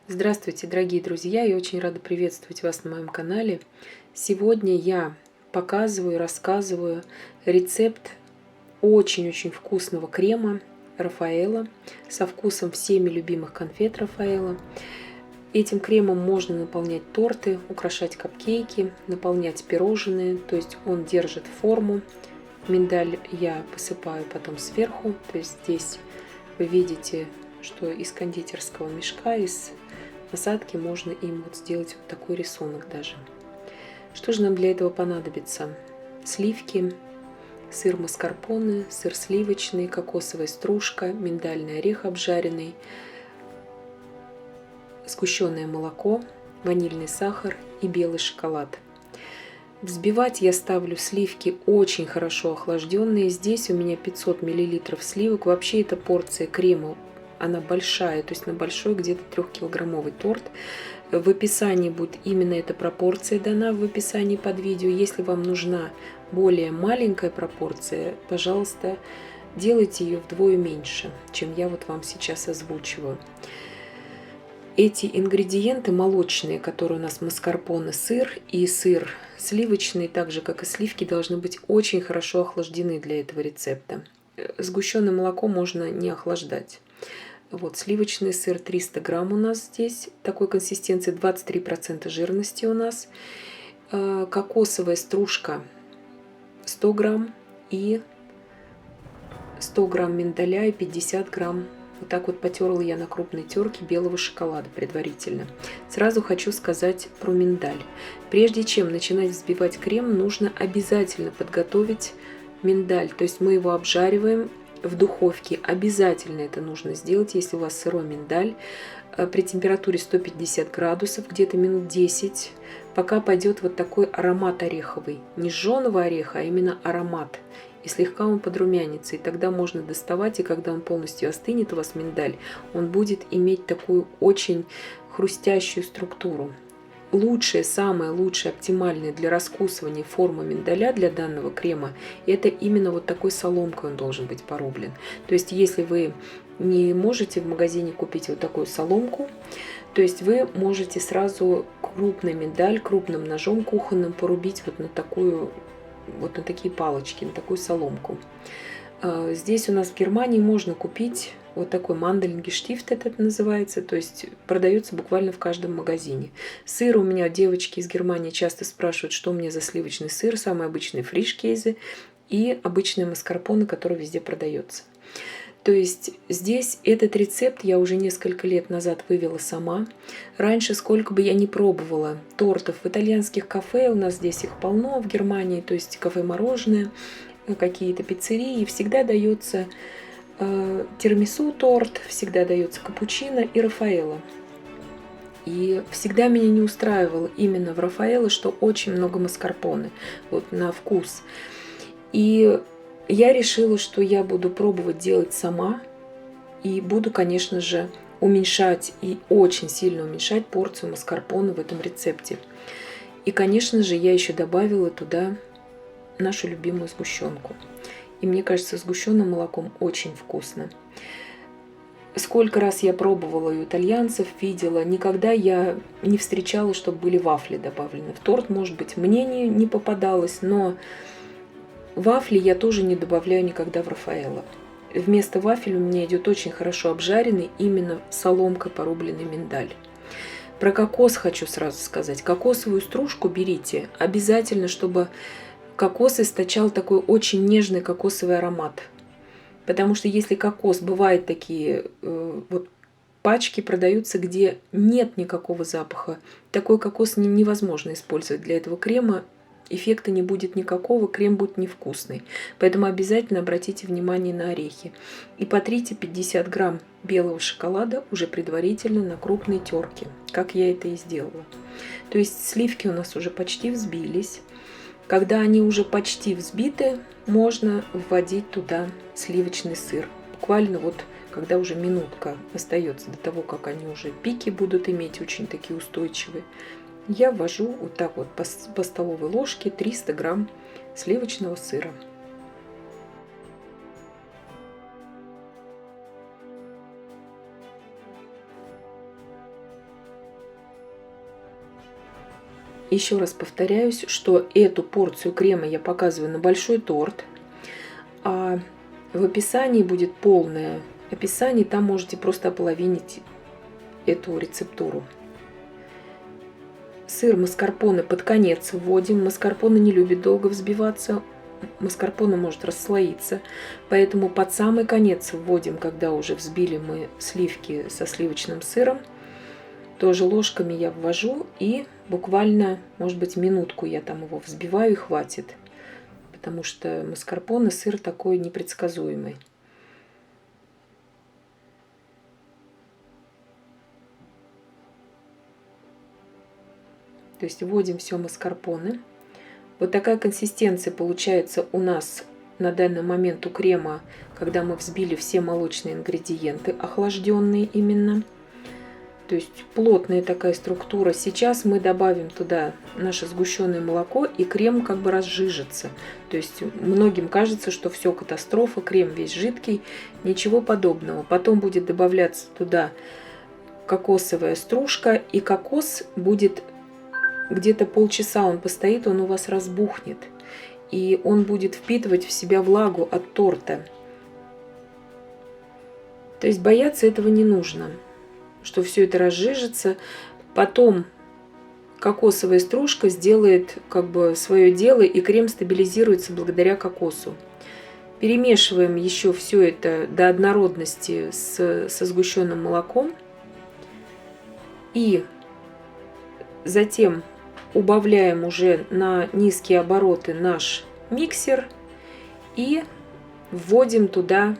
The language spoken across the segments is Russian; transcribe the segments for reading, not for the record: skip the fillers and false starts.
Здравствуйте, дорогие друзья! Я очень рада приветствовать вас на моем канале. Сегодня я показываю, рассказываю рецепт очень-очень вкусного крема Рафаэлло со вкусом всеми любимых конфет Рафаэлло. Этим кремом можно наполнять торты, украшать капкейки, наполнять пирожные, то есть он держит форму. Миндаль я посыпаю потом сверху, то есть здесь вы видите, что из кондитерского мешка, из насадки можно им вот сделать вот такой рисунок даже. Что же нам для этого понадобится? Сливки, сыр маскарпоне, сыр сливочный, кокосовая стружка, миндальный орех обжаренный, сгущенное молоко, ванильный сахар и белый шоколад. Взбивать я ставлю сливки очень хорошо охлажденные. Здесь у меня 500 мл сливок. Вообще эта порция крема, она большая, то есть на большой где-то 3-килограммовый торт. В описании будет именно эта пропорция дана, в описании под видео. Если вам нужна более маленькая пропорция, пожалуйста, делайте ее вдвое меньше, чем я вот вам сейчас озвучиваю. Эти ингредиенты молочные, которые у нас маскарпоне сыр и сыр сливочный, так же как и сливки, должны быть очень хорошо охлаждены для этого рецепта. Сгущенное молоко можно не охлаждать. Вот сливочный сыр 300 грамм у нас здесь, такой консистенции, 23% жирности у нас. Кокосовая стружка 100 грамм и 100 грамм миндаля и 50 грамм. Вот так вот потерла я на крупной терке белого шоколада предварительно. Сразу хочу сказать про миндаль. Прежде чем начинать взбивать крем, нужно обязательно подготовить миндаль. То есть мы его обжариваем в духовке. Обязательно это нужно сделать, если у вас сырой миндаль. При температуре 150 градусов, где-то минут 10, пока пойдет вот такой аромат ореховый. Не жженого ореха, а именно аромат. И слегка он подрумянится, и тогда можно доставать, и когда он полностью остынет, у вас миндаль, он будет иметь такую очень хрустящую структуру. Лучшая, самая лучшая, оптимальная для раскусывания форма миндаля для данного крема, это именно вот такой соломкой он должен быть порублен. То есть если вы не можете в магазине купить вот такую соломку, то есть вы можете сразу крупный миндаль крупным ножом кухонным порубить вот на такие палочки, на такую соломку. Здесь у нас в Германии можно купить вот такой мандельнгештифт, это называется, то есть продается буквально в каждом магазине. Сыр у меня девочки из Германии часто спрашивают, что у меня за сливочный сыр, самый обычный фриш-кейзе и обычный маскарпоне, который везде продается. То есть здесь этот рецепт я уже несколько лет назад вывела сама. Раньше, сколько бы я ни пробовала тортов в итальянских кафе, у нас здесь их полно в Германии, то есть кафе-мороженое, какие-то пиццерии, всегда дается тирамису торт, всегда дается капучино и Рафаэлло. И всегда меня не устраивало именно в Рафаэлло, что очень много маскарпоне вот на вкус. И я решила, что я буду пробовать делать сама и буду, конечно же, уменьшать и очень сильно уменьшать порцию маскарпоне в этом рецепте. И, конечно же, я еще добавила туда нашу любимую сгущенку. И мне кажется, сгущенным молоком очень вкусно. Сколько раз я пробовала у итальянцев, видела, никогда я не встречала, чтобы были вафли добавлены в торт. Может быть, мне не попадалось, но вафли я тоже не добавляю никогда в Рафаэлло. Вместо вафель у меня идет очень хорошо обжаренный именно соломкой порубленный миндаль. Про кокос хочу сразу сказать. Кокосовую стружку берите обязательно, чтобы кокос источал такой очень нежный кокосовый аромат. Потому что если кокос, бывают такие вот пачки продаются, где нет никакого запаха, такой кокос невозможно использовать для этого крема. Эффекта не будет никакого, крем будет невкусный. Поэтому обязательно обратите внимание на орехи. И потрите 50 грамм белого шоколада уже предварительно на крупной терке, как я это и сделала. То есть сливки у нас уже почти взбились. Когда они уже почти взбиты, можно вводить туда сливочный сыр. Буквально вот когда уже минутка остается до того, как они уже пики будут иметь, очень такие устойчивые, я ввожу вот так вот по столовой ложке 300 грамм сливочного сыра. еще раз повторяюсь, что эту порцию крема я показываю на большой торт, а в описании будет полное описание, там можете просто ополовинить эту рецептуру. Сыр маскарпоне под конец вводим. Маскарпоне не любит долго взбиваться, маскарпоне может расслоиться, поэтому под самый конец вводим, когда уже взбили мы сливки со сливочным сыром. Тоже ложками я ввожу и буквально, может быть, минутку я там его взбиваю и хватит, потому что маскарпоне сыр такой непредсказуемый. То есть вводим все маскарпоне. Вот такая консистенция получается у нас на данный момент у крема, когда мы взбили все молочные ингредиенты, охлажденные именно. То есть плотная такая структура. Сейчас мы добавим туда наше сгущенное молоко, и крем как бы разжижится. То есть многим кажется, что все катастрофа, крем весь жидкий. Ничего подобного. Потом будет добавляться туда кокосовая стружка, и кокос будет где-то полчаса он постоит, он у вас разбухнет. И он будет впитывать в себя влагу от торта. То есть бояться этого не нужно, что все это разжижится. Потом кокосовая стружка сделает как бы свое дело, и крем стабилизируется благодаря кокосу. Перемешиваем еще все это до однородности со сгущенным молоком. И затем убавляем уже на низкие обороты наш миксер и вводим туда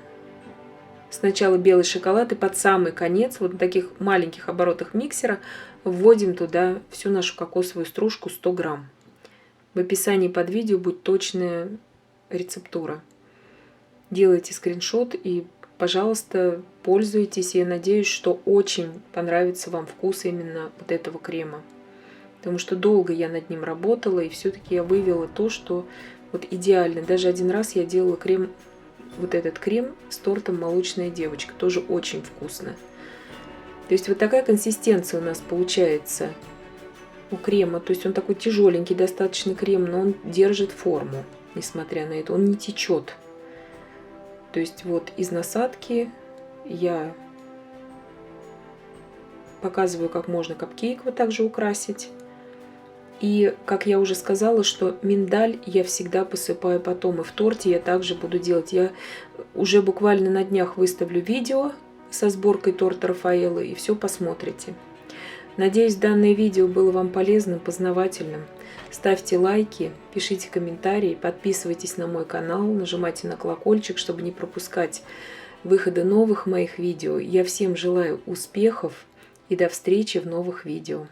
сначала белый шоколад, и под самый конец, вот на таких маленьких оборотах миксера, вводим туда всю нашу кокосовую стружку 100 грамм. В описании под видео будет точная рецептура. Делайте скриншот и, пожалуйста, пользуйтесь. Я надеюсь, что очень понравится вам вкус именно вот этого крема. Потому что долго я над ним работала, и все-таки я вывела то, что вот идеально. Даже один раз я делала крем, вот этот крем с тортом «Молочная девочка». Тоже очень вкусно. То есть вот такая консистенция у нас получается у крема. То есть он такой тяжеленький достаточно крем, но он держит форму, несмотря на это. Он не течет. То есть вот из насадки я показываю, как можно капкейк вот так же украсить. И, как я уже сказала, что миндаль я всегда посыпаю потом. И в торте я также буду делать. Я уже буквально на днях выставлю видео со сборкой торта Рафаэлло, и все посмотрите. Надеюсь, данное видео было вам полезным, познавательным. Ставьте лайки, пишите комментарии, подписывайтесь на мой канал, нажимайте на колокольчик, чтобы не пропускать выходы новых моих видео. Я всем желаю успехов и до встречи в новых видео.